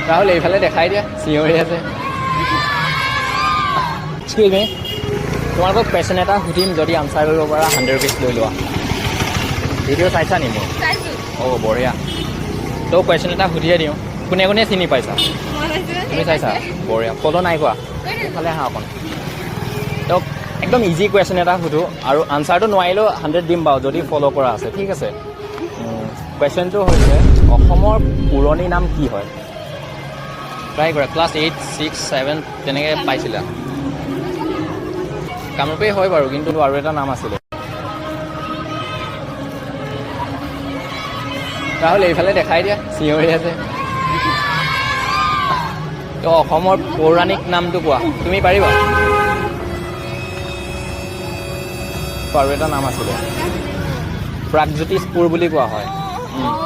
ৰাহুল এইফালে দেখাই দিয়া চিঞৰি আছে এক্সকিউজ মি তোমালোকক কুৱেশ্যন এটা সুধিম যদি আনচাৰ কৰিব পাৰা 100 rupees লৈ লোৱা ভিডিঅ' চাইছা নি মোৰ অঁ বঢ়িয়া তো কুৱেশ্যন এটা সুধিয়ে দিওঁ কোনে কোনে চিনি পাইছা তুমি চাইছা বঢ়িয়া ফ'ল' নাই কোৱা এইফালে আহা অকণ তো একদম ইজি কুৱেশ্যন এটা সুধোঁ আৰু আনচাৰটো নোৱাৰিলেও 100 দিম বাৰু যদি ফ'ল' কৰা আছে ঠিক আছে কুৱেশ্যনটো হৈছে অসমৰ পুৰণি নাম কি হয় ট্ৰাই কৰা ক্লাছ 8, 6, 7 তেনেকৈ পাইছিলা কামৰূপেই হয় বাৰু কিন্তু আৰু এটা নাম আছিলে ৰাহুল এইফালে দেখাই দিয়া চিঞৰি আছে তো অসমৰ পৌৰাণিক নামটো কোৱা তুমি পাৰিবা আৰু এটা নাম আছিলে প্ৰাগজ্যোতিষপুৰ বুলি কোৱা হয়